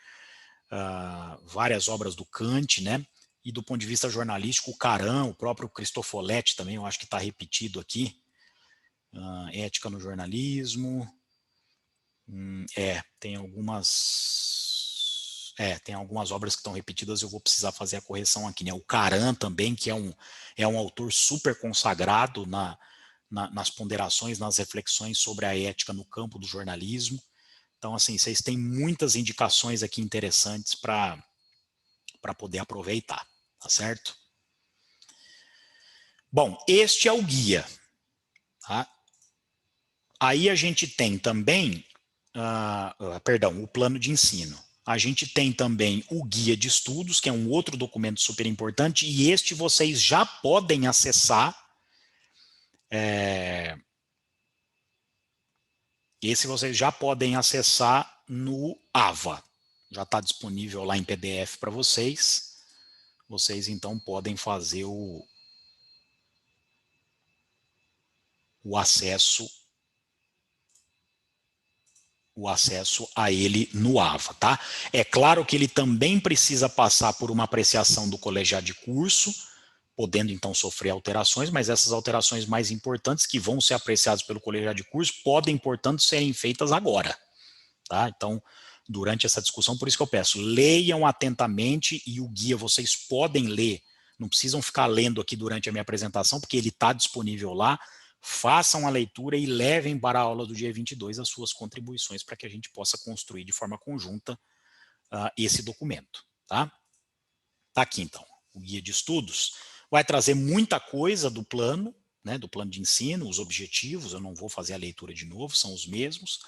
várias obras do Kant, né? E do ponto de vista jornalístico, o Caran, o próprio Cristofoletti também, eu acho que está repetido aqui. Ética no jornalismo. Tem algumas obras que estão repetidas, eu vou precisar fazer a correção aqui, né? O Caran também, que é um autor super consagrado nas ponderações, nas reflexões sobre a ética no campo do jornalismo. Então, assim, vocês têm muitas indicações aqui interessantes para poder aproveitar, tá certo? Bom, este é o guia. Tá? Aí a gente tem também, o plano de ensino. A gente tem também o guia de estudos, que é um outro documento super importante, e este vocês já podem acessar. Esse vocês já podem acessar no AVA. Já está disponível lá em PDF para vocês. Vocês então podem fazer o acesso a ele no AVA, tá? É claro que ele também precisa passar por uma apreciação do colegiado de curso, podendo então sofrer alterações, mas essas alterações mais importantes que vão ser apreciadas pelo colegiado de curso podem, portanto, serem feitas agora, tá? Então, durante essa discussão, por isso que eu peço, leiam atentamente e o guia vocês podem ler, não precisam ficar lendo aqui durante a minha apresentação, porque ele está disponível lá. Façam a leitura e levem para a aula do dia 22 as suas contribuições para que a gente possa construir de forma conjunta esse documento. Tá? Tá aqui, então, o guia de estudos. Vai trazer muita coisa do plano, né, do plano de ensino, os objetivos, eu não vou fazer a leitura de novo, são os mesmos.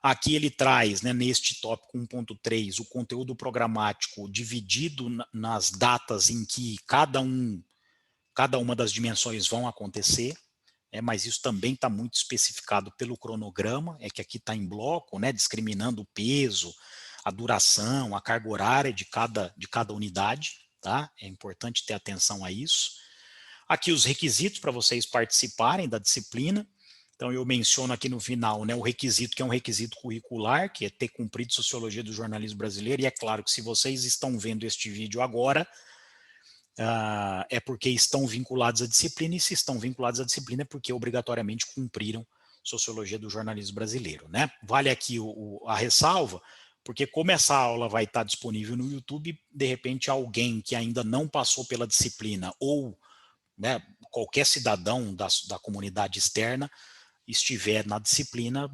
Aqui ele traz, né, neste tópico 1.3, o conteúdo programático dividido nas datas em que cada uma das dimensões vão acontecer, mas isso também está muito especificado pelo cronograma, que aqui está em bloco, né, discriminando o peso, a duração, a carga horária de cada unidade. Tá? É importante ter atenção a isso. Aqui os requisitos para vocês participarem da disciplina. Então eu menciono aqui no final, né, o requisito que é um requisito curricular, que é ter cumprido Sociologia do Jornalismo Brasileiro, e é claro que se vocês estão vendo este vídeo agora, é porque estão vinculados à disciplina, e se estão vinculados à disciplina é porque obrigatoriamente cumpriram Sociologia do Jornalismo Brasileiro. Né? Vale aqui a ressalva, porque como essa aula vai estar disponível no YouTube, de repente alguém que ainda não passou pela disciplina ou, né, qualquer cidadão da comunidade externa estiver na disciplina,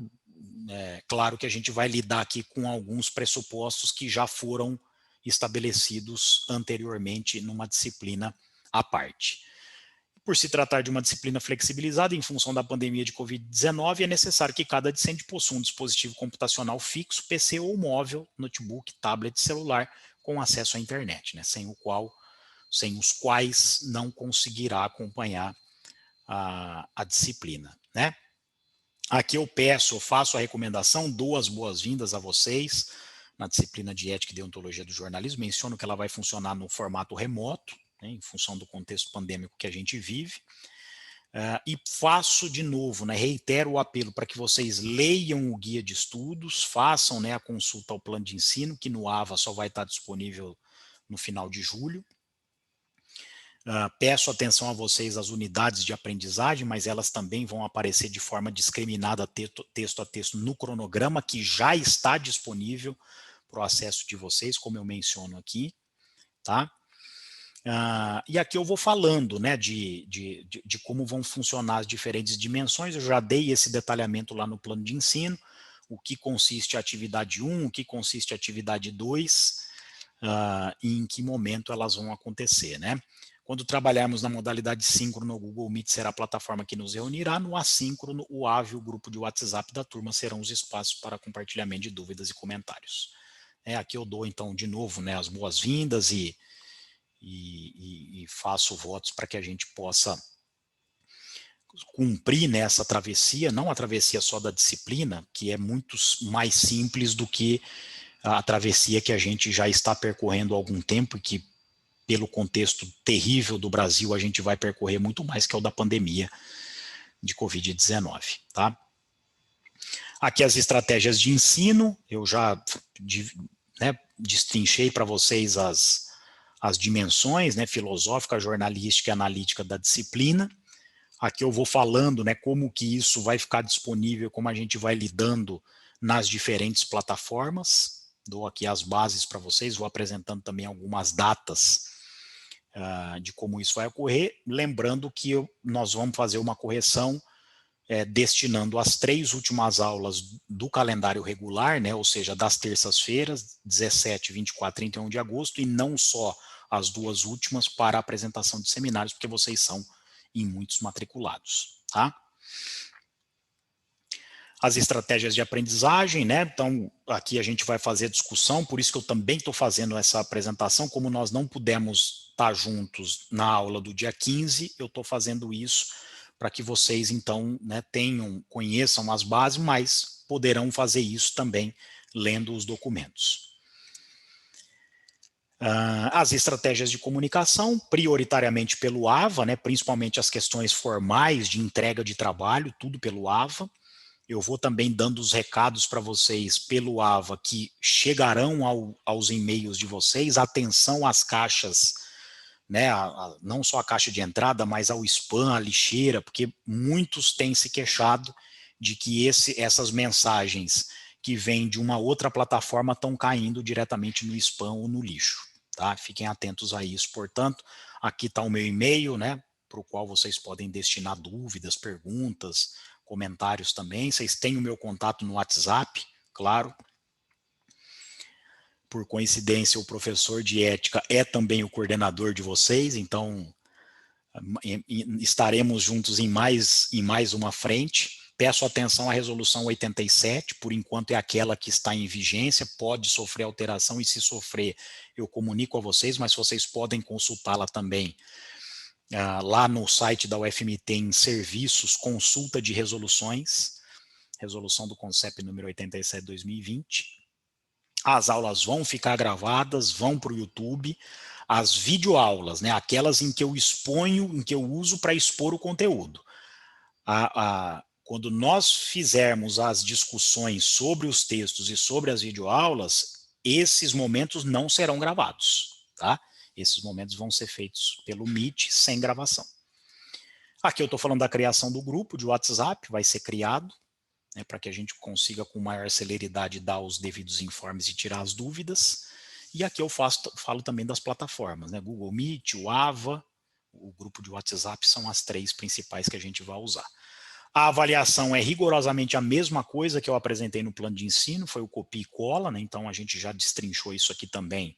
claro que a gente vai lidar aqui com alguns pressupostos que já foram estabelecidos anteriormente numa disciplina à parte. Por se tratar de uma disciplina flexibilizada em função da pandemia de Covid-19, é necessário que cada discente possua um dispositivo computacional fixo, PC ou móvel, notebook, tablet, celular, com acesso à internet, né, sem os quais não conseguirá acompanhar a disciplina, né? Aqui eu faço a recomendação, dou as boas-vindas a vocês na disciplina de Ética e Deontologia do Jornalismo, menciono que ela vai funcionar no formato remoto, né, em função do contexto pandêmico que a gente vive, e faço de novo, né, reitero o apelo para que vocês leiam o guia de estudos, façam, né, a consulta ao plano de ensino, que no AVA só vai estar disponível no final de julho. Peço atenção a vocês às unidades de aprendizagem, mas elas também vão aparecer de forma discriminada, texto a texto, no cronograma, que já está disponível para o acesso de vocês, como eu menciono aqui, tá? E aqui eu vou falando, né, de como vão funcionar as diferentes dimensões. Eu já dei esse detalhamento lá no plano de ensino, o que consiste a atividade 1, o que consiste a atividade 2, e em que momento elas vão acontecer, né? Quando trabalharmos na modalidade síncrono, o Google Meet será a plataforma que nos reunirá. No assíncrono, o AVE e o grupo de WhatsApp da turma serão os espaços para compartilhamento de dúvidas e comentários. Aqui eu dou, então, de novo, né, as boas-vindas e faço votos para que a gente possa cumprir nessa travessia, não a travessia só da disciplina, que é muito mais simples do que a travessia que a gente já está percorrendo há algum tempo e que, pelo contexto terrível do Brasil, a gente vai percorrer muito mais, que é o da pandemia de Covid-19, tá? Aqui as estratégias de ensino, eu já, né, destrinchei para vocês as dimensões, né, filosófica, jornalística e analítica da disciplina. Aqui eu vou falando, né, como que isso vai ficar disponível, como a gente vai lidando nas diferentes plataformas. Dou aqui as bases para vocês, vou apresentando também algumas datas de como isso vai ocorrer, lembrando que nós vamos fazer uma correção destinando as 3 últimas aulas do calendário regular, né, ou seja, das terças-feiras, 17, 24 e 31 de agosto, e não só as 2 últimas para a apresentação de seminários, porque vocês são em muitos matriculados, tá? As estratégias de aprendizagem, né? Então, aqui a gente vai fazer discussão, por isso que eu também estou fazendo essa apresentação, como nós não pudemos estar juntos na aula do dia 15, eu estou fazendo isso para que vocês, então, né, conheçam as bases, mas poderão fazer isso também lendo os documentos. As estratégias de comunicação, prioritariamente pelo AVA, né, principalmente as questões formais de entrega de trabalho, tudo pelo AVA. Eu vou também dando os recados para vocês pelo AVA que chegarão aos e-mails de vocês. Atenção às caixas, né, não só a caixa de entrada, mas ao spam, à lixeira, porque muitos têm se queixado de que essas mensagens que vêm de uma outra plataforma estão caindo diretamente no spam ou no lixo. Tá? Fiquem atentos a isso. Portanto, aqui está o meu e-mail, né, para o qual vocês podem destinar dúvidas, perguntas, comentários também. Vocês têm o meu contato no WhatsApp, claro. Por coincidência, o professor de ética é também o coordenador de vocês, então estaremos juntos em mais uma frente. Peço atenção à resolução 87, por enquanto é aquela que está em vigência, pode sofrer alteração e se sofrer eu comunico a vocês, mas vocês podem consultá-la também lá no site da UFMT em serviços, consulta de resoluções, resolução do CONCEP número 87/2020. As aulas vão ficar gravadas, vão para o YouTube. As videoaulas, né, aquelas em que eu exponho, em que eu uso para expor o conteúdo. Quando nós fizermos as discussões sobre os textos e sobre as videoaulas, esses momentos não serão gravados, tá? Esses momentos vão ser feitos pelo Meet sem gravação. Aqui eu estou falando da criação do grupo de WhatsApp, vai ser criado, né, para que a gente consiga com maior celeridade dar os devidos informes e tirar as dúvidas. E aqui eu falo também das plataformas, né, Google Meet, o AVA, o grupo de WhatsApp são as 3 principais que a gente vai usar. A avaliação é rigorosamente a mesma coisa que eu apresentei no plano de ensino, foi o copia e cola, né, então a gente já destrinchou isso aqui também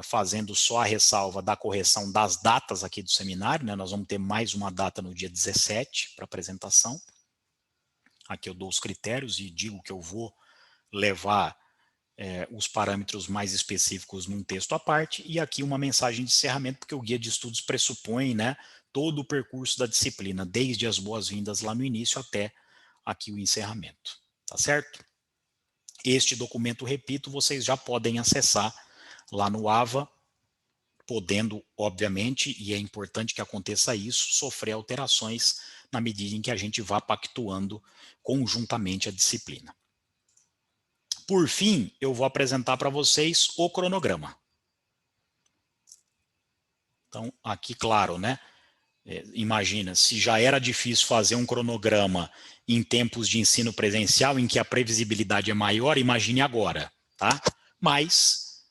fazendo só a ressalva da correção das datas aqui do seminário, né? Nós vamos ter mais uma data no dia 17 para apresentação. Aqui eu dou os critérios e digo que eu vou levar os parâmetros mais específicos num texto à parte, e aqui uma mensagem de encerramento, porque o guia de estudos pressupõe, né, todo o percurso da disciplina, desde as boas-vindas lá no início até aqui o encerramento, tá certo? Este documento, repito, vocês já podem acessar lá no AVA, podendo, obviamente, e é importante que aconteça isso, sofrer alterações na medida em que a gente vá pactuando conjuntamente a disciplina. Por fim, eu vou apresentar para vocês o cronograma. Então, aqui, claro, né? Imagina, se já era difícil fazer um cronograma em tempos de ensino presencial, em que a previsibilidade é maior, imagine agora, tá? Mas,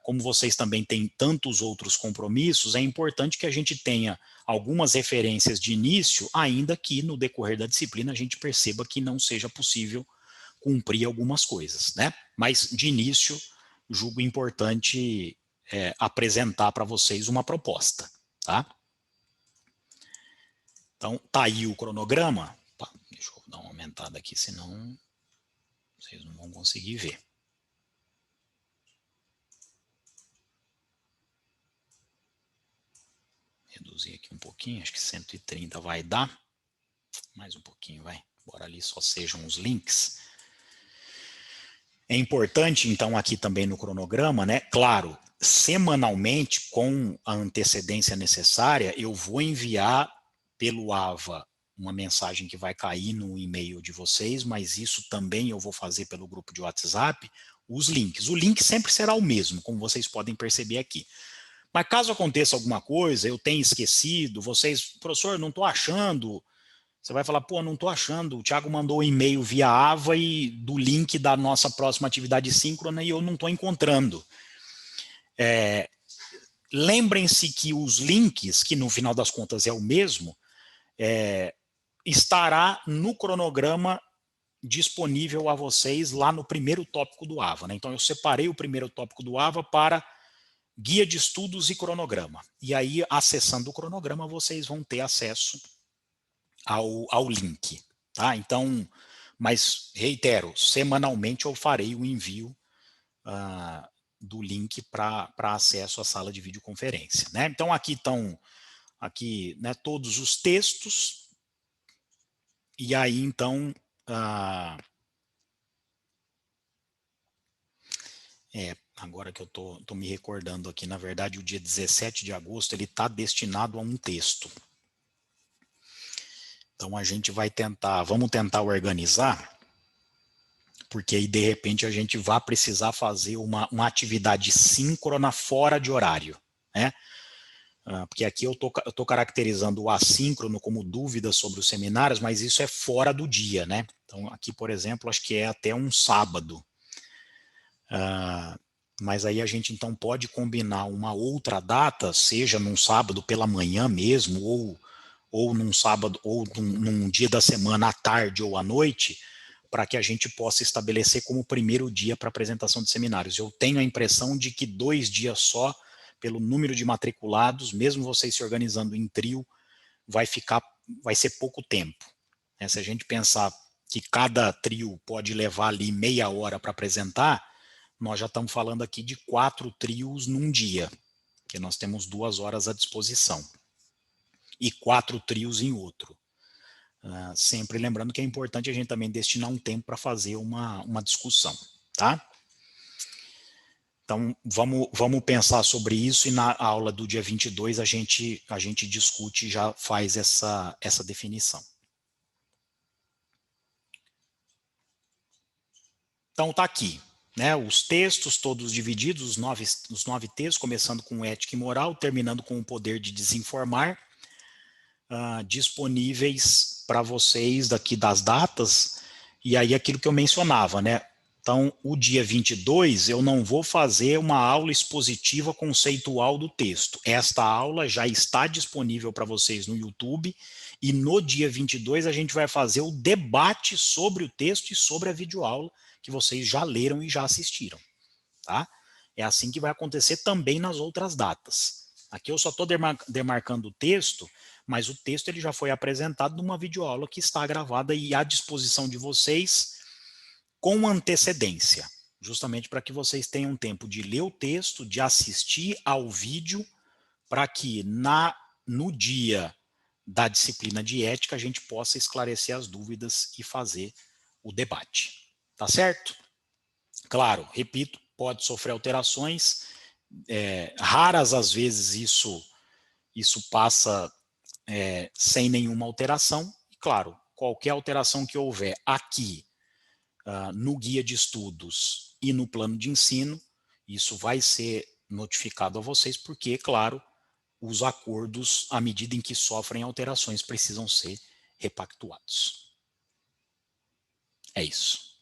como vocês também têm tantos outros compromissos, é importante que a gente tenha algumas referências de início, ainda que no decorrer da disciplina a gente perceba que não seja possível cumprir algumas coisas, né? Mas, de início, julgo importante apresentar para vocês uma proposta, tá? Então, tá aí o cronograma. Tá, deixa eu dar uma aumentada aqui, senão vocês não vão conseguir ver. Reduzir aqui um pouquinho, acho que 130 vai dar. Mais um pouquinho, vai. Embora ali só sejam os links. É importante, então, aqui também no cronograma, né? Claro, semanalmente, com a antecedência necessária, eu vou enviar pelo AVA uma mensagem que vai cair no e-mail de vocês, mas isso também eu vou fazer pelo grupo de WhatsApp, os links. O link sempre será o mesmo, como vocês podem perceber aqui. Mas caso aconteça alguma coisa, eu tenha esquecido, vocês, professor, não estou achando... Você vai falar, pô, não estou achando, o Thiago mandou um e-mail via AVA e do link da nossa próxima atividade síncrona e eu não estou encontrando. Lembrem-se que os links, que no final das contas é o mesmo, estará no cronograma disponível a vocês lá no primeiro tópico do AVA, né? Então eu separei o primeiro tópico do AVA para guia de estudos e cronograma. E aí, acessando o cronograma, vocês vão ter acesso ao link, tá? Então, mas reitero, semanalmente eu farei o envio do link para acesso à sala de videoconferência, né? Então aqui estão né, todos os textos, e aí então agora que eu tô me recordando aqui, na verdade o dia 17 de agosto ele está destinado a um texto. Então a gente vai vamos tentar organizar, porque aí de repente a gente vai precisar fazer uma atividade síncrona fora de horário, né? Porque aqui eu tô caracterizando o assíncrono como dúvida sobre os seminários, mas isso é fora do dia, né? Então aqui, por exemplo, acho que é até um sábado. Mas aí a gente então pode combinar uma outra data, seja num sábado pela manhã mesmo, ou num sábado, ou num dia da semana à tarde ou à noite, para que a gente possa estabelecer como primeiro dia para apresentação de seminários. Eu tenho a impressão de que 2 dias só, pelo número de matriculados, mesmo vocês se organizando em trio, vai ser pouco tempo. Se a gente pensar que cada trio pode levar ali meia hora para apresentar, nós já estamos falando aqui de 4 trios num dia, porque nós temos 2 horas à disposição, e 4 trios em outro. Sempre lembrando que é importante a gente também destinar um tempo para fazer uma discussão, tá? Então, vamos pensar sobre isso, e na aula do dia 22 a gente discute e já faz essa definição. Então, está aqui, né, os textos todos divididos, os 9 textos, começando com ética e moral, terminando com o poder de desinformar, disponíveis para vocês daqui das datas, e aí aquilo que eu mencionava, né? Então, o dia 22, eu não vou fazer uma aula expositiva conceitual do texto. Esta aula já está disponível para vocês no YouTube, e no dia 22 a gente vai fazer o debate sobre o texto e sobre a videoaula que vocês já leram e já assistiram, tá? É assim que vai acontecer também nas outras datas. Aqui eu só estou demarcando o texto, mas o texto ele já foi apresentado numa videoaula que está gravada e à disposição de vocês com antecedência, justamente para que vocês tenham tempo de ler o texto, de assistir ao vídeo, para que no dia da disciplina de ética a gente possa esclarecer as dúvidas e fazer o debate. Tá certo? Claro, repito, pode sofrer alterações, raras às vezes isso passa sem nenhuma alteração, e claro, qualquer alteração que houver aqui no guia de estudos e no plano de ensino, isso vai ser notificado a vocês, porque, claro, os acordos, à medida em que sofrem alterações, precisam ser repactuados. É isso.